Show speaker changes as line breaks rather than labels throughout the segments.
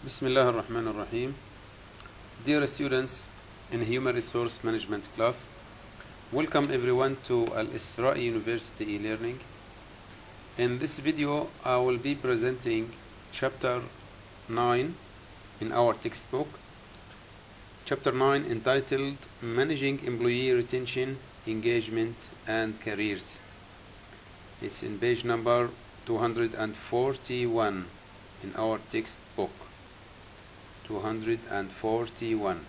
Bismillah ar-Rahman ar-Rahim. Dear students in Human Resource Management class, welcome everyone to Al-Isra University e-learning. In this video, I will be presenting chapter 9 in our textbook. Chapter 9 entitled Managing Employee Retention, Engagement and Careers. It's in page number 241 in our textbook. 241.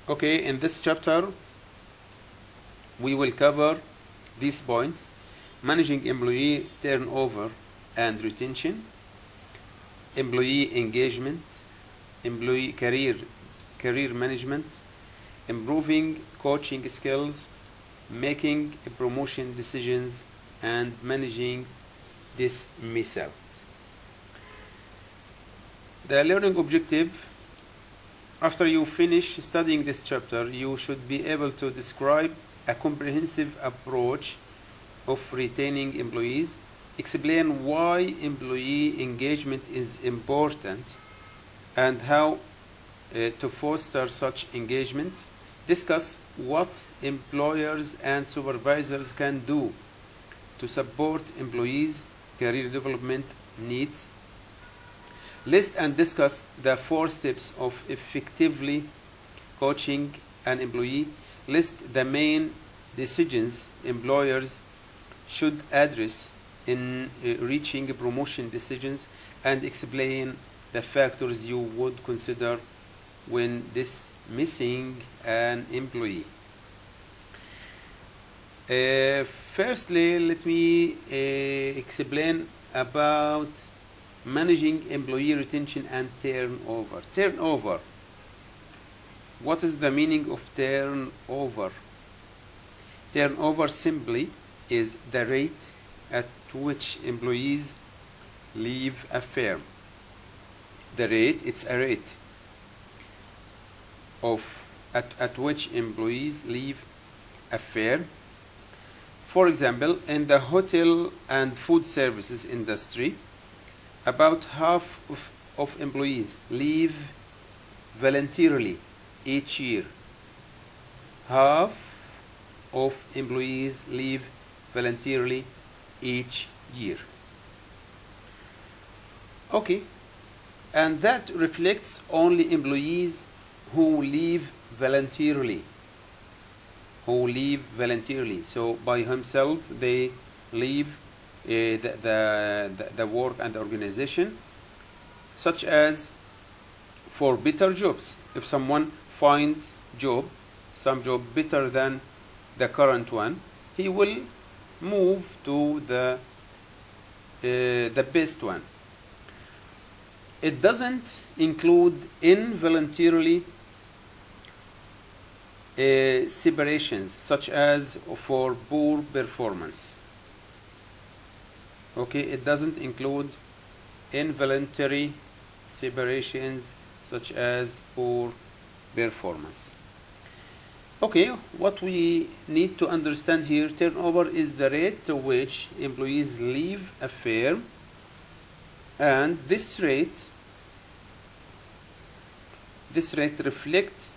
Okay, in this chapter we will cover these points: managing employee turnover and retention, employee engagement, employee career management, improving coaching skills, making promotion decisions, and managing dismissals. The learning objective: after you finish studying this chapter, you should be able to describe a comprehensive approach of retaining employees, explain why employee engagement is important and how to foster such engagement, discuss what employers and supervisors can do to support employees' career development needs, list and discuss the 4 steps of effectively coaching an employee, list the main decisions employers should address in reaching promotion decisions, and explain the factors you would consider when dismissing an employee. Firstly, let me explain about managing employee retention and turnover. Turnover. What is the meaning of turnover? Turnover simply is the rate at which employees leave a firm. The rate, it's a rate of at which employees leave a firm. For example, in the hotel and food services industry, about half of employees leave voluntarily each year. Half of employees leave voluntarily each year. Okay, and that reflects only employees who leave voluntarily. So by himself they leave the work and the organization, such as for better jobs. If someone finds some job better than the current one, he will move to the best one. It doesn't include involuntarily separations, such as for poor performance. Okay, it doesn't include involuntary separations such as poor performance. Okay, what we need to understand here: turnover is the rate to which employees leave a firm, and this rate reflects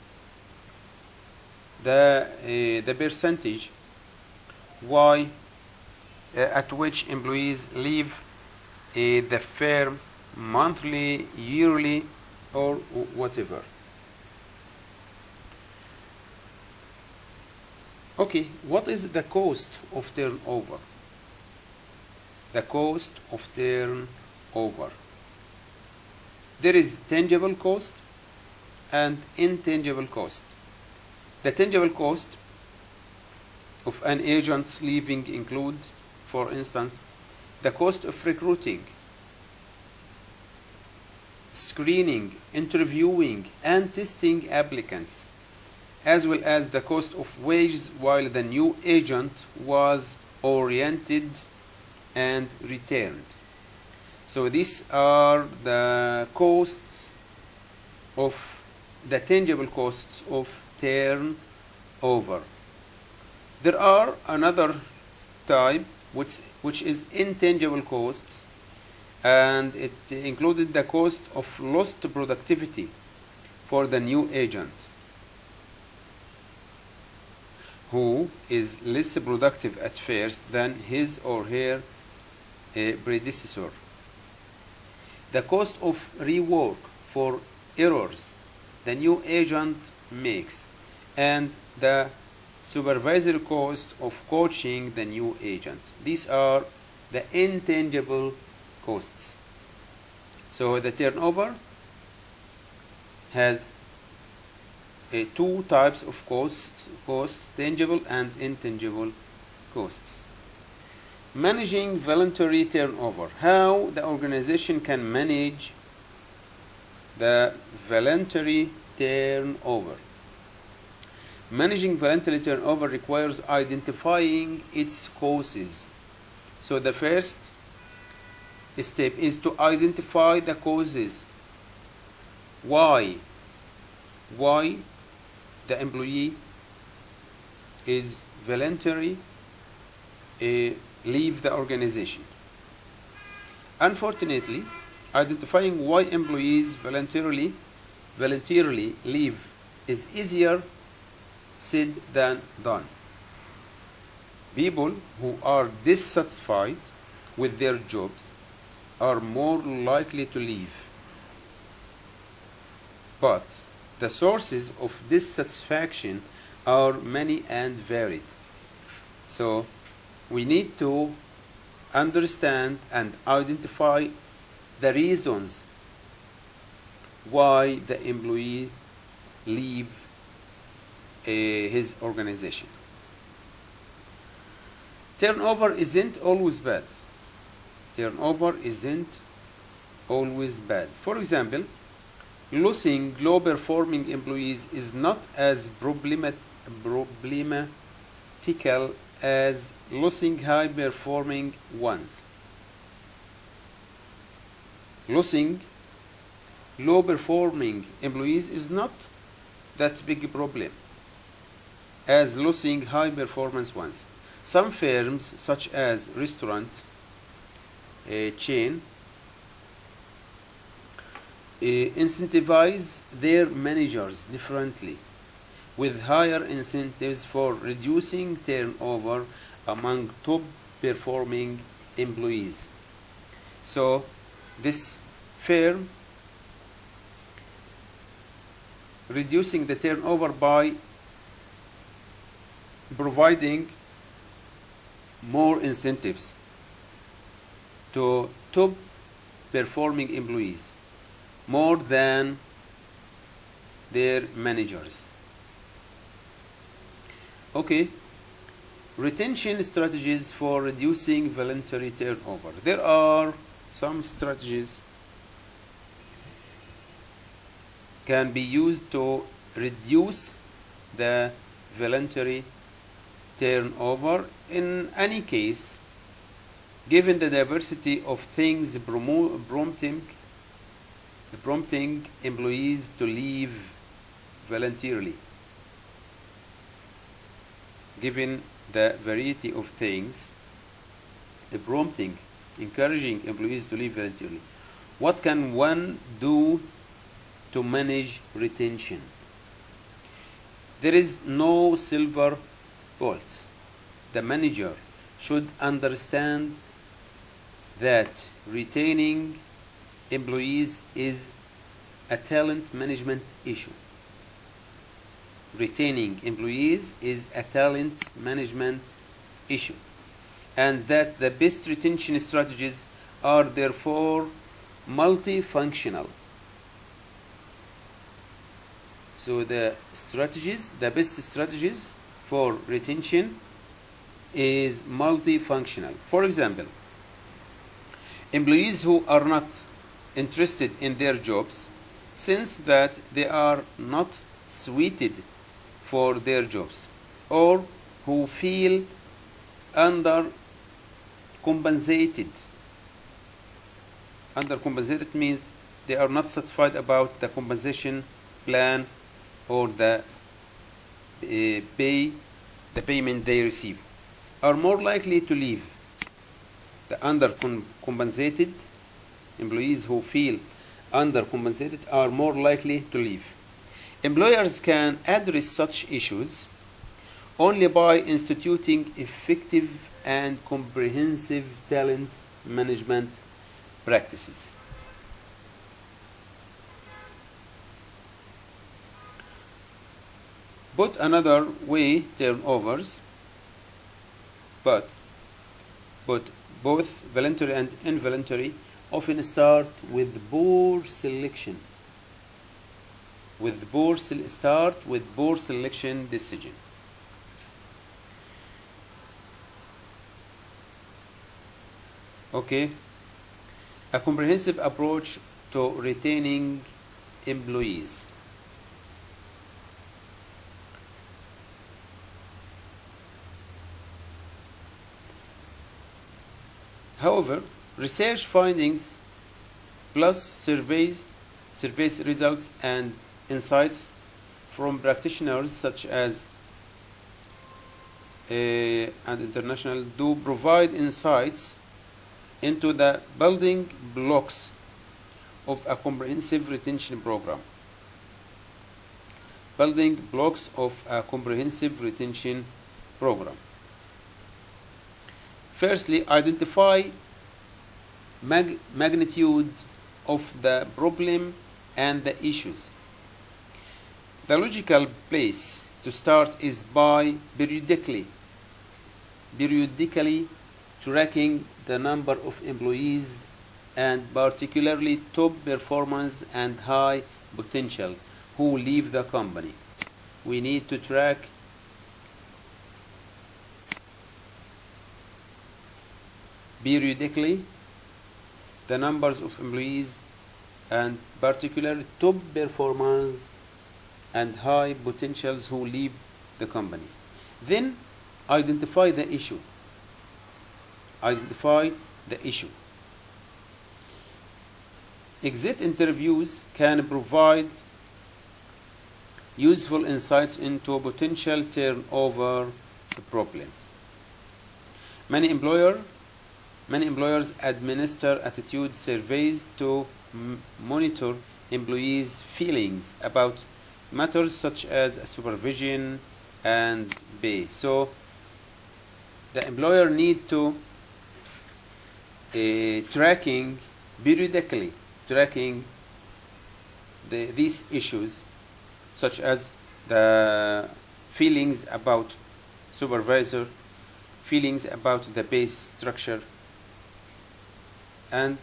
the percentage at which employees leave the firm monthly, yearly, or whatever. Okay, what is the cost of turnover? The cost of turnover. There is tangible cost and intangible cost. The tangible cost of an agent's leaving include, for instance, the cost of recruiting, screening, interviewing, and testing applicants, as well as the cost of wages while the new agent was oriented and returned. So these are the costs of the tangible costs of turnover. There are another type which is intangible costs, and it included the cost of lost productivity for the new agent, who is less productive at first than his or her predecessor. The cost of rework for errors the new agent makes, and the supervisory cost of coaching the new agents. These are the intangible costs. So the turnover has two types of costs, tangible and intangible costs. Managing voluntary turnover. How the organization can manage the voluntary turnover. Managing voluntary turnover requires identifying its causes. So the first step is to identify the causes. Why the employee is voluntarily leave the organization. Unfortunately, identifying why employees voluntarily leave is easier said than done. People who are dissatisfied with their jobs are more likely to leave. But the sources of dissatisfaction are many and varied. So we need to understand and identify the reasons why the employee leave his organization. Turnover isn't always bad. Turnover isn't always bad. For example, losing low-performing employees is not as problematical as losing high-performing ones. Losing low-performing employees is not that big a problem as losing high-performance ones. Some firms, such as restaurant chain, incentivize their managers differently, with higher incentives for reducing turnover among top-performing employees. So this firm reducing the turnover by providing more incentives to top performing employees more than their managers. Okay, retention strategies for reducing voluntary turnover. There are some strategies can be used to reduce the voluntary turnover. In any case, given the diversity of things prompting employees to leave voluntarily, given the variety of things encouraging employees to leave voluntarily, what can one do to manage retention? There is no silver bullet. The manager should understand that retaining employees is a talent management issue. Retaining employees is a talent management issue, and that the best retention strategies are therefore multifunctional. So the best strategies for retention is multifunctional. For example, employees who are not interested in their jobs, sense that they are not suited for their jobs, or who feel undercompensated. Undercompensated means they are not satisfied about the compensation plan or the payment they receive, are more likely to leave. The undercompensated employees who feel undercompensated are more likely to leave. Employers can address such issues only by instituting effective and comprehensive talent management practices. Put another way, turnovers, but both voluntary and involuntary often start with poor selection. Start with poor selection decision. Okay, a comprehensive approach to retaining employees. However, research findings plus surveys results and insights from practitioners such as and international do provide insights into the building blocks of a comprehensive retention program. Building blocks of a comprehensive retention program. Firstly, identify magnitude of the problem and the issues. The logical place to start is by periodically tracking the number of employees and particularly top performers and high potential who leave the company. We need to track periodically the numbers of employees and particularly top performers and high potentials who leave the company. Then identify the issue. Exit interviews can provide useful insights into potential turnover problems. Many employers administer attitude surveys to monitor employees' feelings about matters such as supervision and pay. So the employer need to periodically tracking these issues such as the feelings about supervisor, feelings about the base structure, and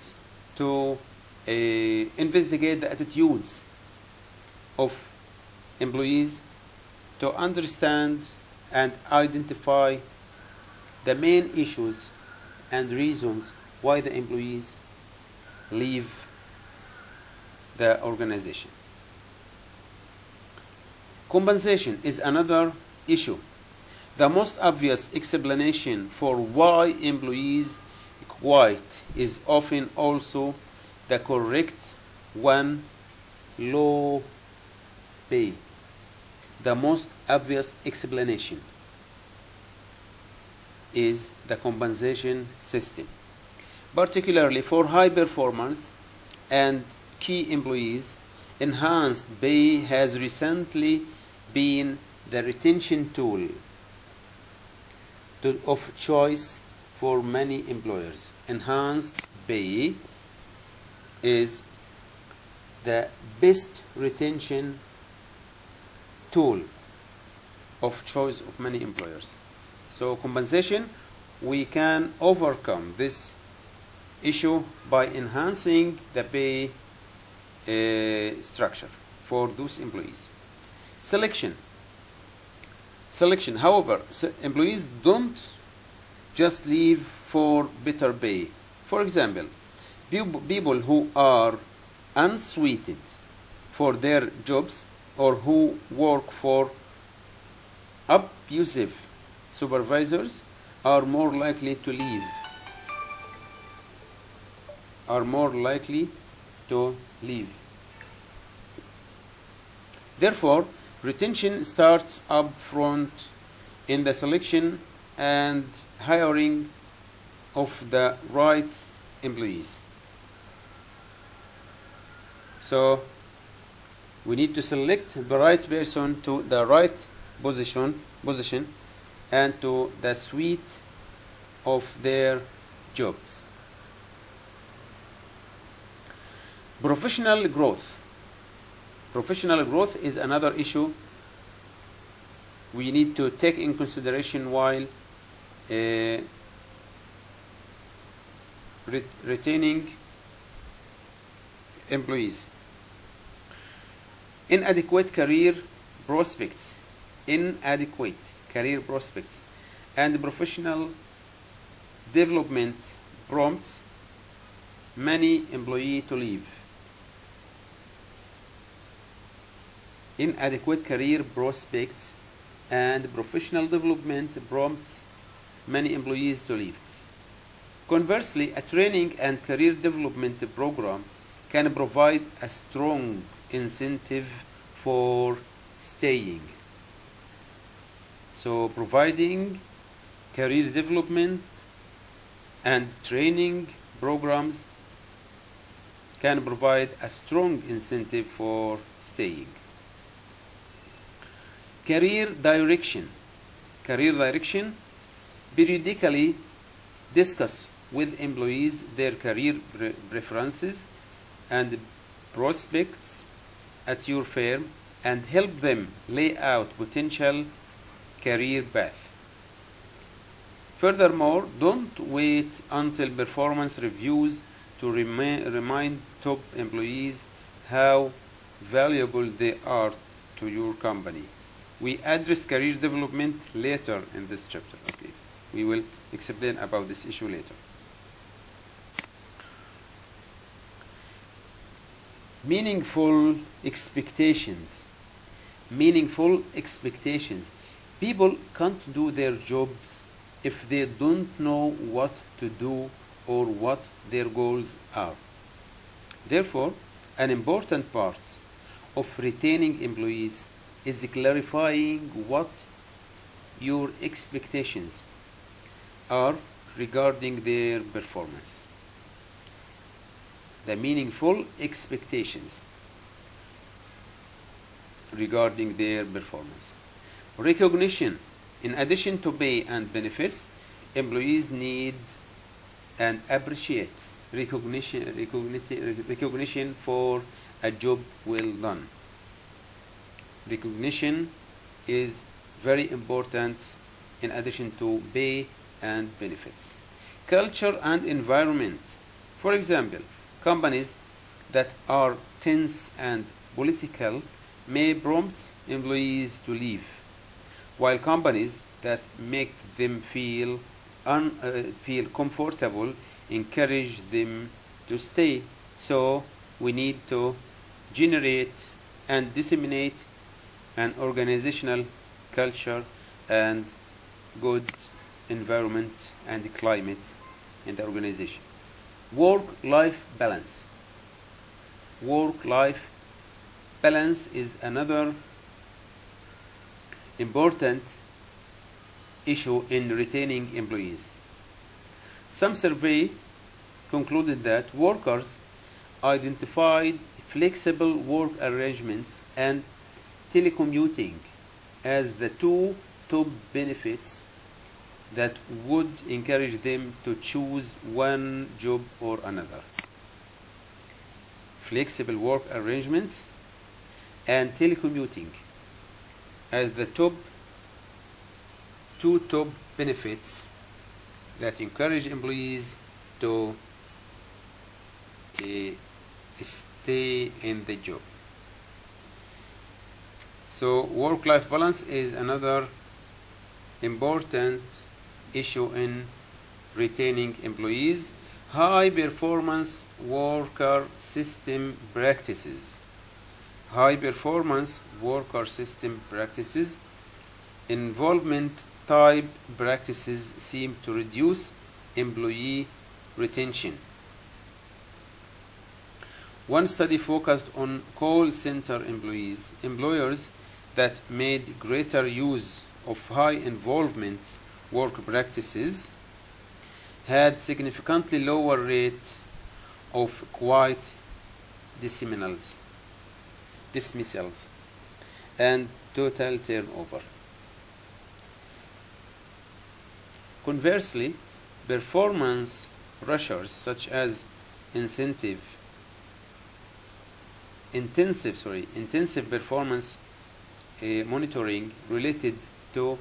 to investigate the attitudes of employees to understand and identify the main issues and reasons why the employees leave the organization. Compensation is another issue. The most obvious explanation for why employees quit is often also the correct one: low pay. The most obvious explanation is the compensation system. Particularly for high performers and key employees, enhanced pay has recently been the retention tool of choice for many employers. Enhanced pay is the best retention tool of choice of many employers. So compensation, we can overcome this issue by enhancing the pay structure for those employees. Selection. However, employees don't just leave for better pay. For example, people who are unsuited for their jobs or who work for abusive supervisors are more likely to leave. Therefore, retention starts up front in the selection and hiring of the right employees. So we need to select the right person to the right position and to the suite of their jobs. Professional growth. Professional growth is another issue we need to take in consideration while retaining employees. Inadequate career prospects and professional development prompts many employees to leave. Inadequate career prospects and professional development prompts many employees to leave. Conversely, a training and career development program can provide a strong incentive for staying. So providing career development and training programs can provide a strong incentive for staying. Career direction. Career direction. Periodically discuss with employees their career preferences and prospects at your firm and help them lay out potential career path. Furthermore, don't wait until performance reviews to remind top employees how valuable they are to your company. We address career development later in this chapter. Okay, we will explain about this issue later. Meaningful expectations. Meaningful expectations. People can't do their jobs if they don't know what to do or what their goals are. Therefore, an important part of retaining employees is clarifying what your expectations are regarding their performance. The meaningful expectations regarding their performance. Recognition. In addition to pay and benefits, employees need and appreciate recognition for a job well done. Recognition is very important in addition to pay and benefits. Culture and environment. For example, companies that are tense and political may prompt employees to leave, while companies that make them feel comfortable encourage them to stay. So we need to generate and disseminate an organizational culture and good environment and climate in the organization. Work-life balance. Work-life balance is another important issue in retaining employees. Some survey concluded that workers identified flexible work arrangements and telecommuting as the two top benefits that would encourage them to choose one job or another. Flexible work arrangements and telecommuting as the two top benefits that encourage employees to stay in the job. So work-life balance is another important issue in retaining employees. High performance worker system practices. High performance worker system practices. Involvement type practices seem to reduce employee retention. One study focused on call center employers that made greater use of high involvement work practices had significantly lower rate of quiet dismissals, and total turnover. Conversely, performance pressures such as intensive performance monitoring related to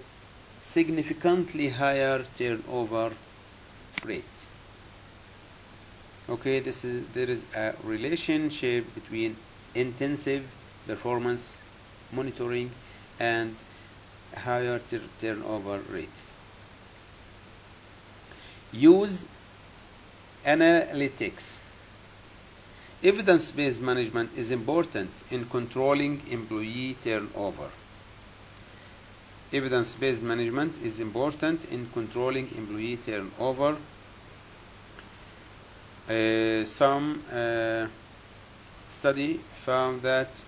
significantly higher turnover rate. Okay, there is a relationship between intensive performance monitoring and higher turnover rate. Use analytics. Evidence-based management is important in controlling employee turnover. Evidence-based management is important in controlling employee turnover. Some study found that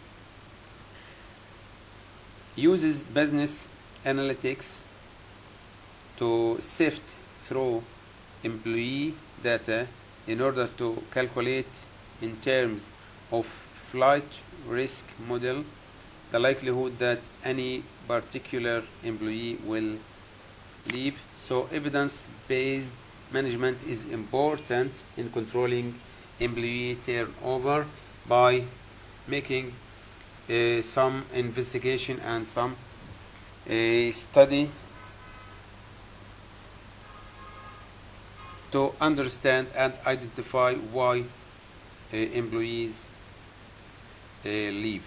uses business analytics to sift through employee data in order to calculate in terms of flight risk model the likelihood that any particular employee will leave. So evidence-based management is important in controlling employee turnover by making some investigation and some study to understand and identify why employees leave.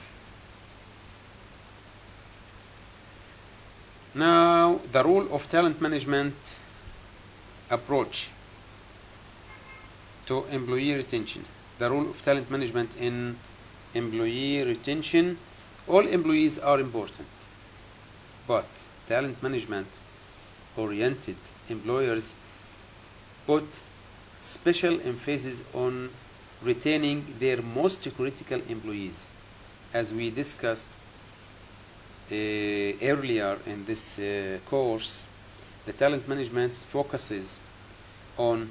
Now, the role of talent management approach to employee retention. The role of talent management in employee retention. All employees are important, but talent management oriented employers put special emphasis on retaining their most critical employees. As we discussed earlier in this course, the talent management focuses on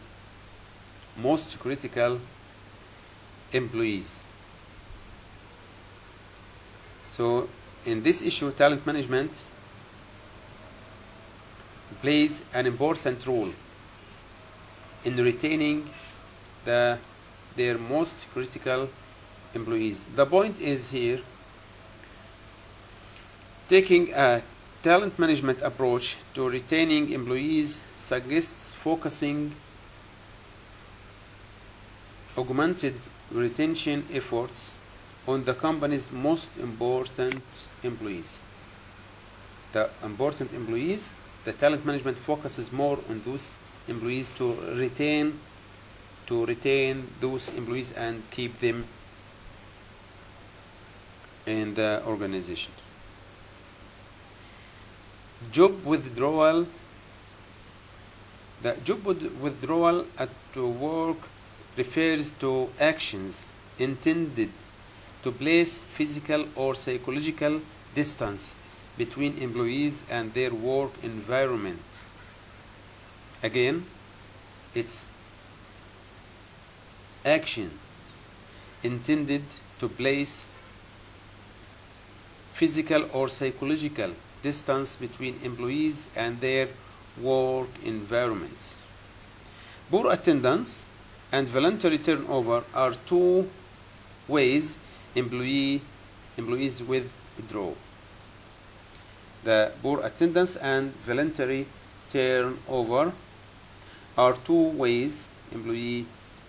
most critical employees. So in this issue, talent management plays an important role in retaining their most critical employees. The point is here, taking a talent management approach to retaining employees suggests focusing augmented retention efforts on the company's most important employees. The important employees, the talent management focuses more on those employees to retain those employees and keep them in the organization. Job withdrawal. The job withdrawal at work refers to actions intended to place physical or psychological distance between employees and their work environment. Again, it's action intended to place physical or psychological distance between employees and their work environments. Poor attendance and voluntary turnover are two ways employees withdraw. The poor attendance and voluntary turnover are two ways employees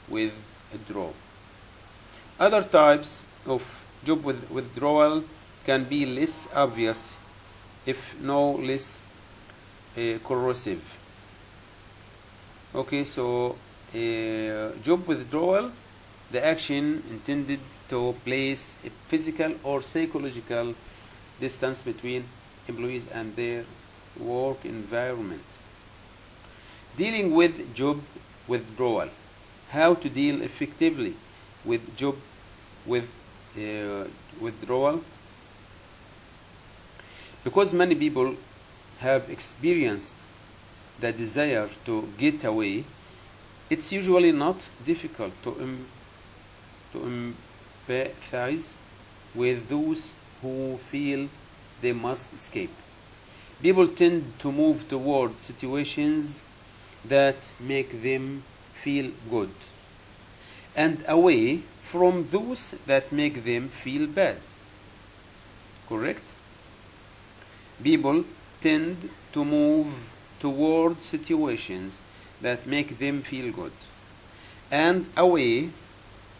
withdraw. Other types of job withdrawal can be less obvious, if no less corrosive. Okay, so job withdrawal, the action intended to place a physical or psychological distance between employees and their work environment. Dealing with job withdrawal. How to deal effectively with job withdrawal? Because many people have experienced the desire to get away, it's usually not difficult to sympathize with those who feel they must escape. People tend to move toward situations that make them feel good and away from those that make them feel bad. Correct? People tend to move toward situations that make them feel good and away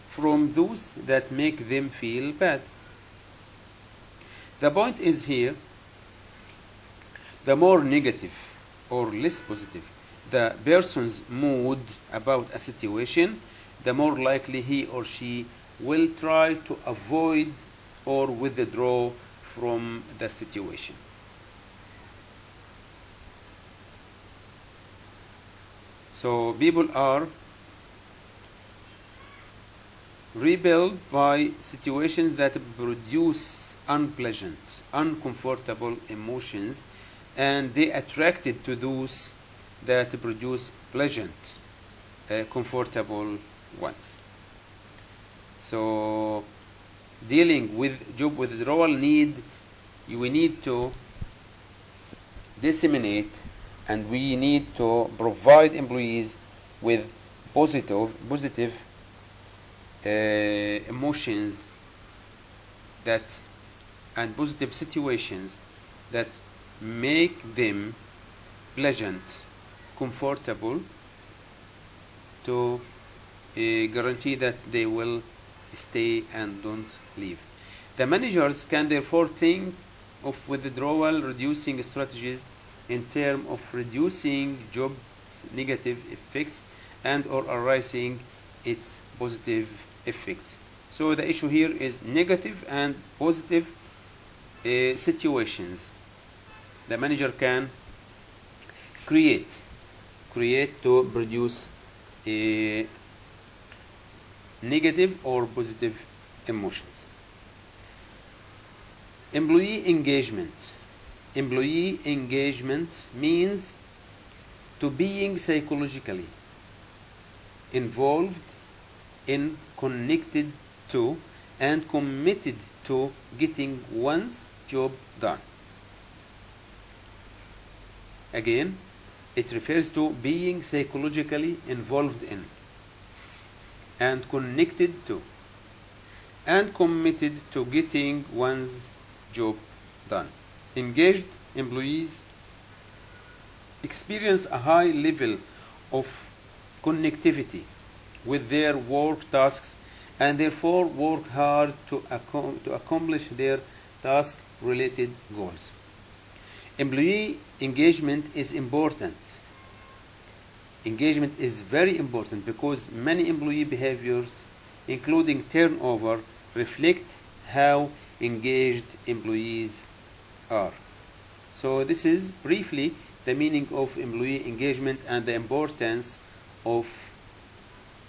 from those that make them feel bad. The point is here, the more negative or less positive the person's mood about a situation, the more likely he or she will try to avoid or withdraw from the situation. So people are repelled by situations that produce unpleasant, uncomfortable emotions, and they attracted to those that produce pleasant, comfortable ones. So dealing with job withdrawal we need to disseminate and we need to provide employees with positive emotions and positive situations that make them pleasant, comfortable, to guarantee that they will stay and don't leave. The managers can therefore think of withdrawal reducing strategies in terms of reducing job's negative effects and or arising its positive effects. So the issue here is negative and positive situations. The manager can create to produce negative or positive emotions. Employee engagement. Employee engagement means to being psychologically involved in, connected to, and committed to getting one's job done. Again, it refers to being psychologically involved in and connected to and committed to getting one's job done. Engaged employees experience a high level of connectivity with their work tasks and therefore work hard to accomplish their task-related goals. Employee engagement is important. Engagement is very important because many employee behaviors, including turnover, reflect how engaged employees are. So this is briefly the meaning of employee engagement and the importance of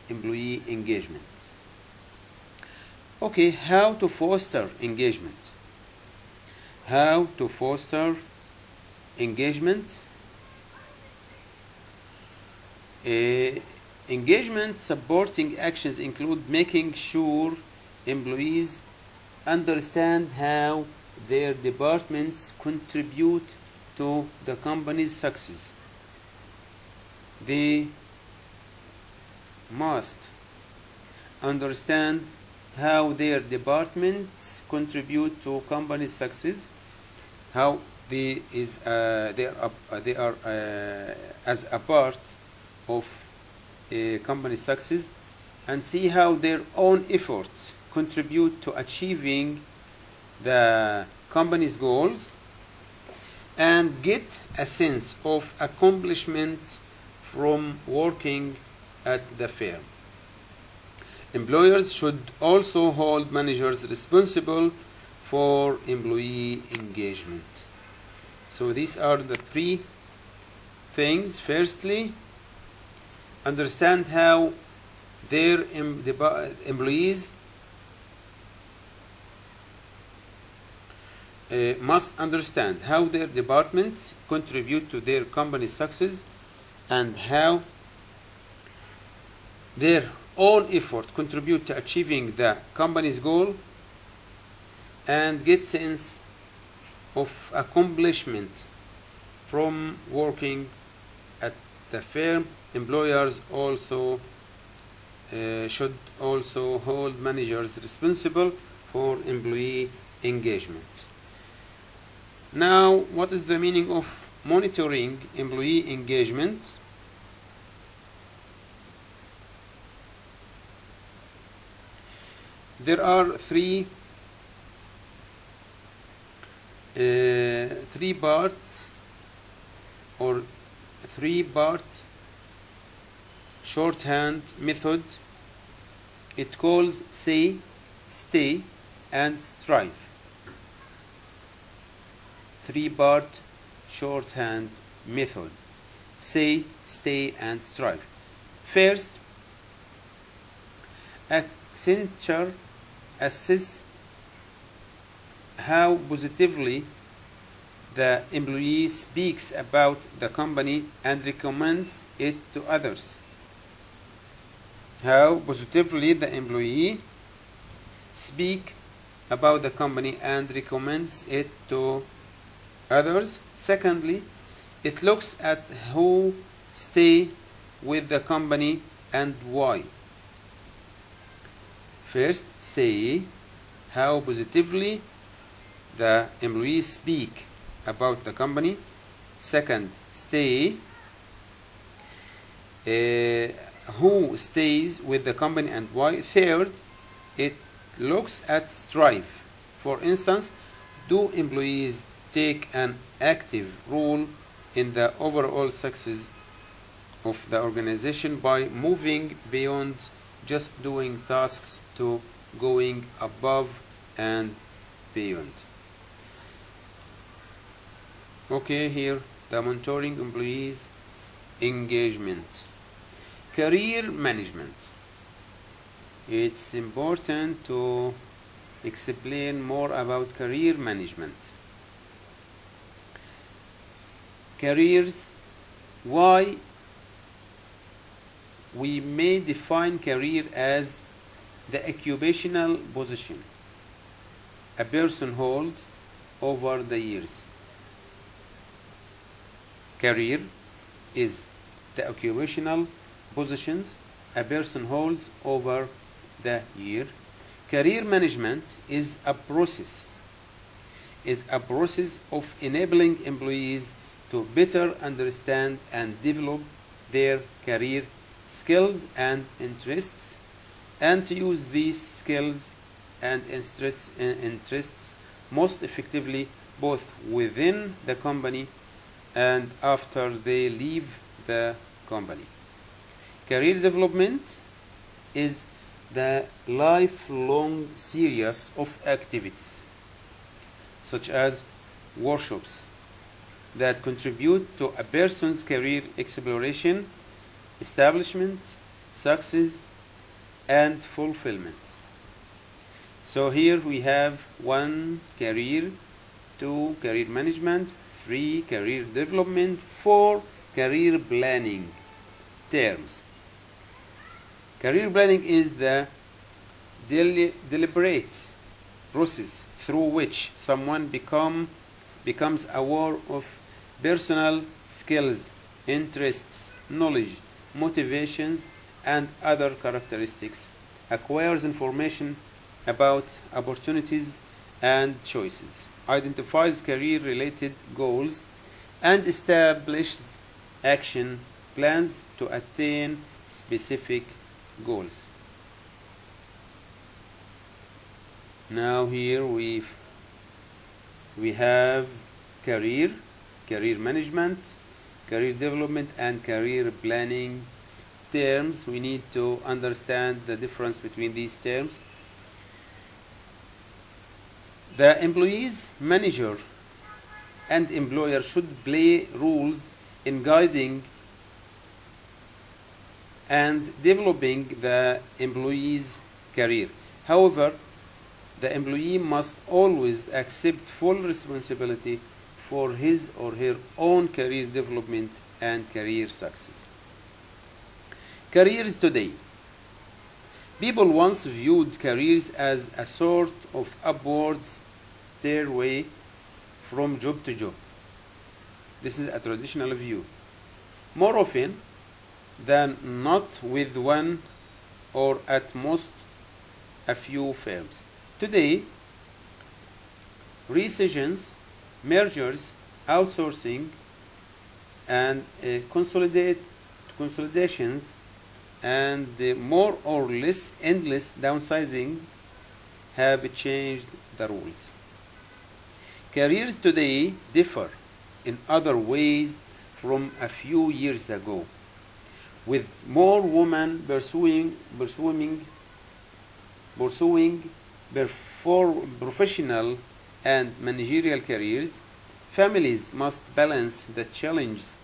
employee engagement. Okay, how to foster engagement? How to foster engagement? Engagement supporting actions include making sure employees understand how their departments contribute to the company's success. They must understand how their departments contribute to company's success, how they are as a part of a company's success, and see how their own efforts contribute to achieving the company's goals, and get a sense of accomplishment from working at the firm. Employers should also hold managers responsible for employee engagement. So these are the three things. Firstly, understand how their employees must understand how their departments contribute to their company's success and how their own effort contribute to achieving the company's goal and get sense of accomplishment from working at the firm. Employers also should also hold managers responsible for employee engagement. Now, what is the meaning of monitoring employee engagement? There are three parts or three-part shorthand method. It calls say, stay, and strive. Three-part shorthand method. Say, stay, and strive. First, Accenture assess how positively the employee speaks about the company and recommends it to others. How positively the employee speak about the company and recommends it to others. Secondly, it looks at who stay with the company and why. First, say how positively the employees speak about the company. Second, stay who stays with the company and why. Third, it looks at strive. For instance, do employees take an active role in the overall success of the organization by moving beyond just doing tasks to going above and beyond? Okay, here the monitoring employees engagement. Career management. It's important to explain more about career management. Careers. Why we may define career as the occupational position a person holds over the years. Career is the occupational positions a person holds over the year. Career management is a process of enabling employees to better understand and develop their career skills and interests, and to use these skills and interests most effectively both within the company and after they leave the company. Career development is the lifelong series of activities, such as workshops, that contribute to a person's career exploration, establishment, success, and fulfillment. So here we have 1, career, 2, career management, 3, career development, 4, career planning terms. Career planning is the deliberate process through which someone becomes aware of personal skills, interests, knowledge, motivations, and other characteristics, acquires information about opportunities and choices, identifies career-related goals, and establishes action plans to attain specific goals. Now here we have career management, career development, and career planning terms. We need to understand the difference between these terms. The employees, manager, and employer should play roles in guiding and developing the employee's career. However, the employee must always accept full responsibility for his or her own career development and career success. Careers today. People once viewed careers as a sort of upward stairway from job to job. This is a traditional view. More often than not with one or at most a few firms. Today, recessions, mergers, outsourcing, and consolidations, and more or less endless downsizing have changed the rules. Careers today differ in other ways from a few years ago, with more women pursuing professional and managerial careers. Families must balance the challenges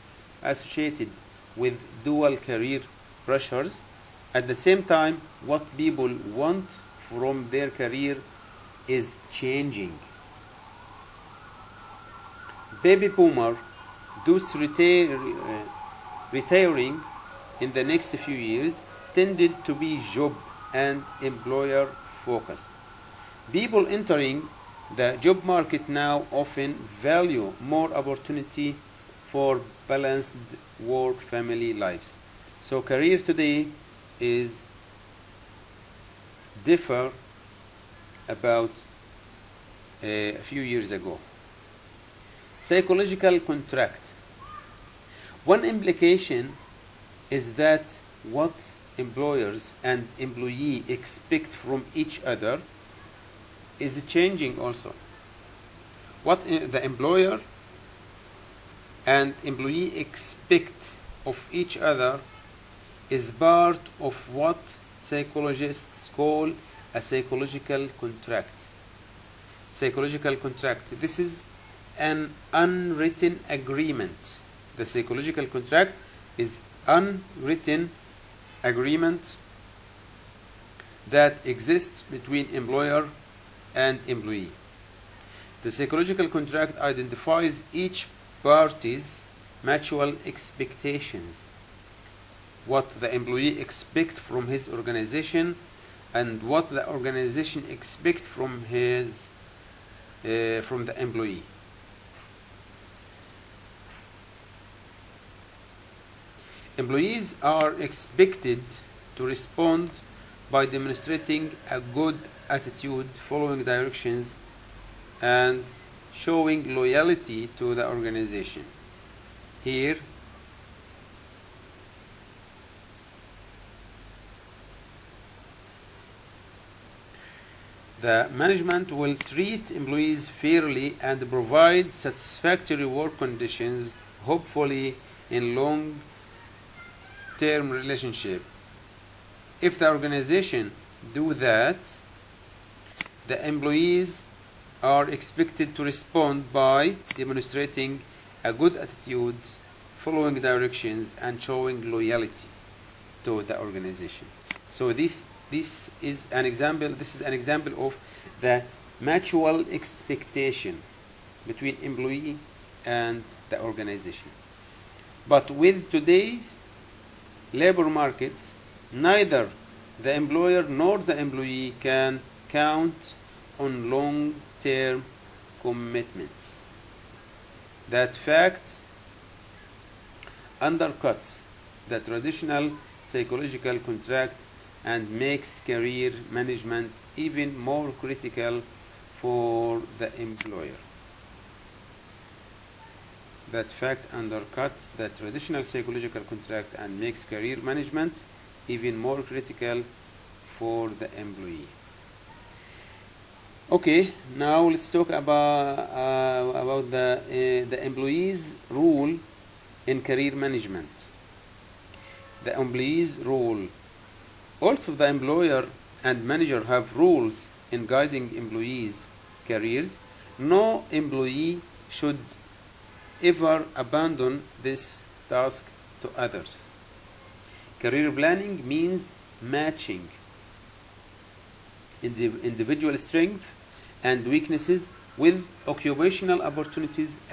associated with dual career pressures. At the same time, what people want from their career is changing. Baby boomer, those retiring in the next few years, tended to be job and employer focused. People entering the job market now often value more opportunity for balanced work-family lives. So career today is differ about a few years ago. Psychological contract. One implication is that what employers and employee expect from each other is changing also. What the employer and employee expect of each other is part of what psychologists call a psychological contract. Psychological contract. This is an unwritten agreement. The psychological contract is unwritten agreement that exists between employer and employee. The psychological contract identifies each party's mutual expectations, what the employee expects from his organization and what the organization expects from the employee. Employees are expected to respond by demonstrating a good attitude, following directions, and showing loyalty to the organization. Here, the management will treat employees fairly and provide satisfactory work conditions, hopefully in long-term relationship. If the organization do that, the employees are expected to respond by demonstrating a good attitude, following directions, and showing loyalty to the organization. So this is an example. This is an example of the mutual expectation between employee and the organization. But with today's labor markets, neither the employer nor the employee can count on long-term commitments. That fact undercuts the traditional psychological contract and makes career management even more critical for the employer. That fact undercuts the traditional psychological contract and makes career management even more critical for the employee. Okay, now let's talk about the employee's role in career management. The employee's role. Also, the employer and manager have rules in guiding employees' careers. No employee should ever abandon this task to others. Career planning means matching individual strengths and weaknesses with occupational opportunities